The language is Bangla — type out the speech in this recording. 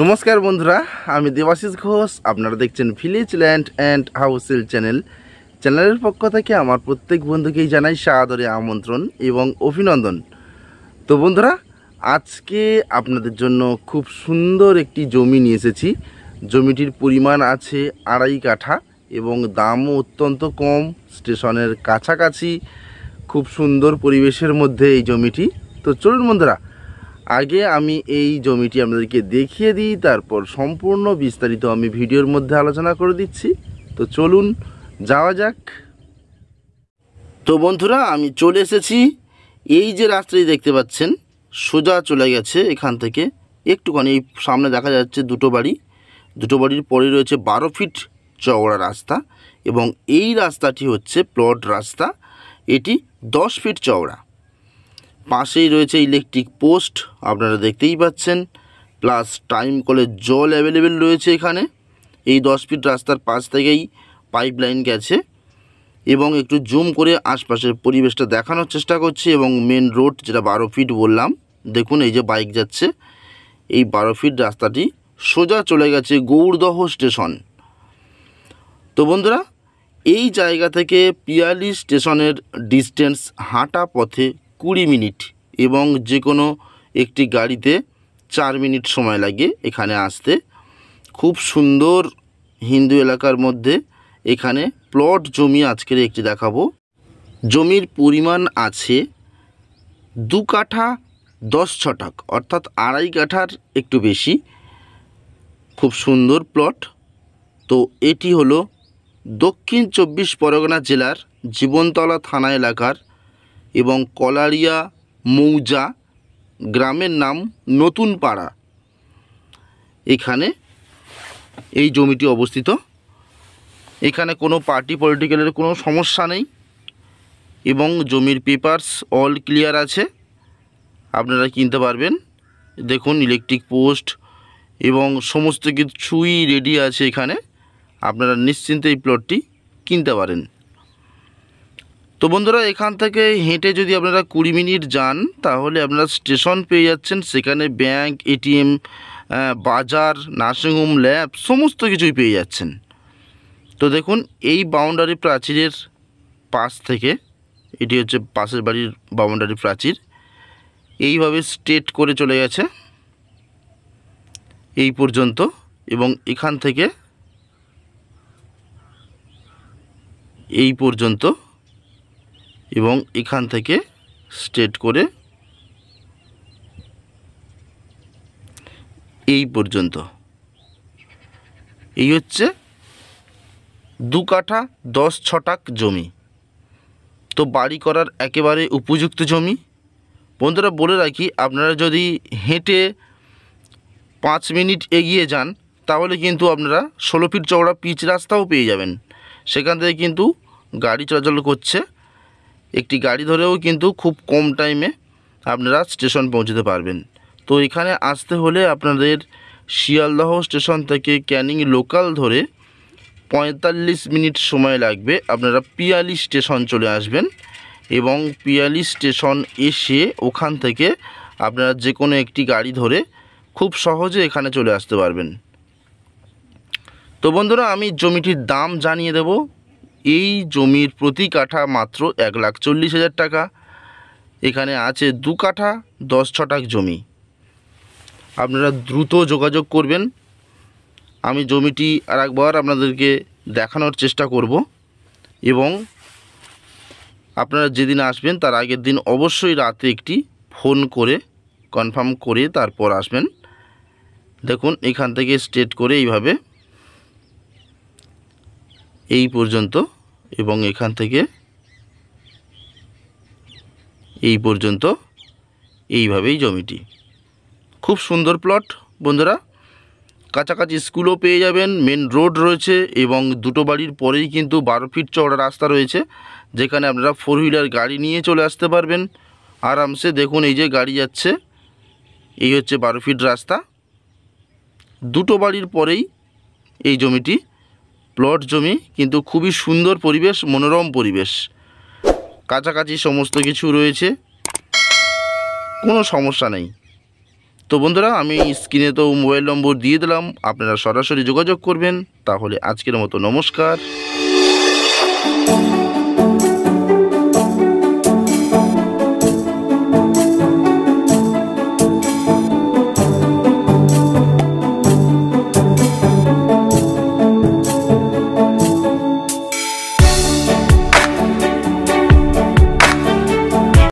নমস্কার বন্ধুরা, আমি দেবাশিস ঘোষ। আপনারা দেখছেন ভিলেজ ল্যান্ড অ্যান্ড হাউসেল চ্যানেলের পক্ষ থেকে আমার প্রত্যেক বন্ধুকেই জানাই সাদরে আমন্ত্রণ এবং অভিনন্দন। তো বন্ধুরা, আজকে আপনাদের জন্য খুব সুন্দর একটি জমি নিয়ে এসেছি। জমিটির পরিমাণ আছে 2.5 কাঠা এবং দামও অত্যন্ত কম, স্টেশনের কাছাকাছি, খুব সুন্দর পরিবেশের মধ্যে এই জমিটি। তো চলুন বন্ধুরা, আগে আমি এই জমিটি আপনাদেরকে দেখিয়ে দিই, তারপর সম্পূর্ণ বিস্তারিত আমি ভিডিওর মধ্যে আলোচনা করে দিচ্ছি। তো চলুন যাওয়া যাক। তো বন্ধুরা, আমি চলে এসেছি। এই যে রাস্তাটি দেখতে পাচ্ছেন, সোজা চলে গেছে এখান থেকে একটুখানি, এই সামনে দেখা যাচ্ছে দুটো বাড়ির পরে রয়েছে 12 ফিট চওড়া রাস্তা এবং এই রাস্তাটি হচ্ছে প্লট রাস্তা, এটি 10 ফিট চওড়া। পাশেই রয়েছে ইলেকট্রিক পোস্ট, আপনারা দেখতেই পাচ্ছেন, প্লাস টাইম কলের জল অ্যাভেলেবেল রয়েছে এখানে। এই 10 ফিট রাস্তার পাশ থেকেই পাইপ লাইন গেছে এবং একটু জুম করে আশপাশের পরিবেশটা দেখানোর চেষ্টা করছি। এবং মেন রোড যেটা 12 ফিট বললাম, দেখুন এই যে বাইক যাচ্ছে, এই 12 ফিট রাস্তাটি সোজা চলে গেছে গৌড়দহ স্টেশন। তো বন্ধুরা, এই জায়গা থেকে পিয়ালি স্টেশনের ডিস্টেন্স হাঁটা পথে 20 মিনিট এবং যে কোনো একটি গাড়িতে 4 মিনিট সময় লাগে এখানে আসতে। খুব সুন্দর হিন্দু এলাকার মধ্যে এখানে প্লট জমি আজকের একটি দেখাবো। জমির পরিমাণ আছে 2 কাঠা 10 ছটাক, অর্থাৎ 2.5 কাঠার একটু বেশি। খুব সুন্দর প্লট। তো এটি হলো দক্ষিণ 24 পরগনা জেলার জীবনতলা থানা এলাকার এবং কলারিয়া মৌজা, গ্রামের নাম নতুন পাড়া, এখানে এই জমিটি অবস্থিত। এখানে কোনো পার্টি পলিটিক্যালের কোনো সমস্যা নেই এবং জমির পেপারস অল ক্লিয়ার আছে, আপনারা কিনতে পারবেন। দেখুন ইলেকট্রিক পোস্ট এবং সমস্ত কিছুই রেডি আছে এখানে, আপনারা নিশ্চিন্তে এই প্লটটি কিনতে পারেন। তো বন্ধুরা, এখান থেকে হেঁটে যদি আপনারা 20 মিনিট যান তাহলে আপনারা স্টেশন পেয়ে যাচ্ছেন। সেখানে ব্যাংক, এটিএম, বাজার, নার্সিংহোম, ল্যাব সমস্ত কিছুই পেয়ে যাচ্ছেন। তো দেখুন এই বাউন্ডারি প্রাচীরের পাশ থেকে, এটি হচ্ছে পাশের বাড়ির বাউন্ডারি প্রাচীর, এইভাবে স্ট্রেট করে চলে গেছে এই পর্যন্ত এবং এখান থেকে এই পর্যন্ত এবং এখান থেকে স্ট্রেট করে এই পর্যন্ত। এই হচ্ছে 2 কাঠা 10 ছটাক জমি। তো বাড়ি করার একেবারে উপযুক্ত জমি। বন্ধুরা বলে রাখি, আপনারা যদি হেঁটে 5 মিনিট এগিয়ে যান তাহলে কিন্তু আপনারা 16 ফিট চওড়া পিচ রাস্তাও পেয়ে যাবেন। সেখান থেকে কিন্তু গাড়ি চলাচল করছে, একটি গাড়ি ধরেও কিন্তু খুব কম টাইমে আপনারা স্টেশন পৌঁছতে পারবেন। তো এখানে আসতে হলে আপনাদের শিয়ালদহ স্টেশন থেকে ক্যানিং লোকাল ধরে 45 মিনিট সময় লাগবে। আপনারা পিয়ালি স্টেশন চলে আসবেন এবং পিয়ালি স্টেশন এসে ওখান থেকে আপনারা যে কোনো একটি গাড়ি ধরে খুব সহজে এখানে চলে আসতে পারবেন। তো বন্ধুরা, আমি জমিটির দাম জানিয়ে দেব। এই জমির প্রতি কাঠা মাত্র 1,40,000 টাকা। এখানে আছে 2 কাঠা 10 ছটাক জমি। আপনারা দ্রুত যোগাযোগ করবেন। আমি জমিটি আরেকবার আপনাদেরকে দেখানোর চেষ্টা করব এবং আপনারা যেদিন আসবেন তার আগের দিন অবশ্যই রাতে একটি ফোন করে কনফার্ম করে তারপর আসবেন। দেখুন এখান থেকে স্ট্রেট করে এইভাবে এই পর্যন্ত এবং এখান থেকে এই পর্যন্ত এইভাবেই জমিটি। খুব সুন্দর প্লট বন্ধুরা। কাছাকাছি স্কুলও পেয়ে যাবেন, মেন রোড রয়েছে এবং দুটো বাড়ির পরেই কিন্তু 12 ফিট চওড়া রাস্তা রয়েছে, যেখানে আপনারা 4 হুইলার গাড়ি নিয়ে চলে আসতে পারবেন আরামসে। দেখুন এই যে গাড়ি যাচ্ছে, এই হচ্ছে 12 ফিট রাস্তা। দুটো বাড়ির পরেই এই জমিটি প্লট জমি, কিন্তু খুবই সুন্দর পরিবেশ, মনোরম পরিবেশ। কাছাকাছি সমস্ত কিছু রয়েছে, কোনো সমস্যা নেই। তো বন্ধুরা, আমি স্ক্রিনে তো মোবাইল নম্বর দিয়ে দিলাম, আপনারা সরাসরি যোগাযোগ করবেন। তাহলে আজকের মতো নমস্কার।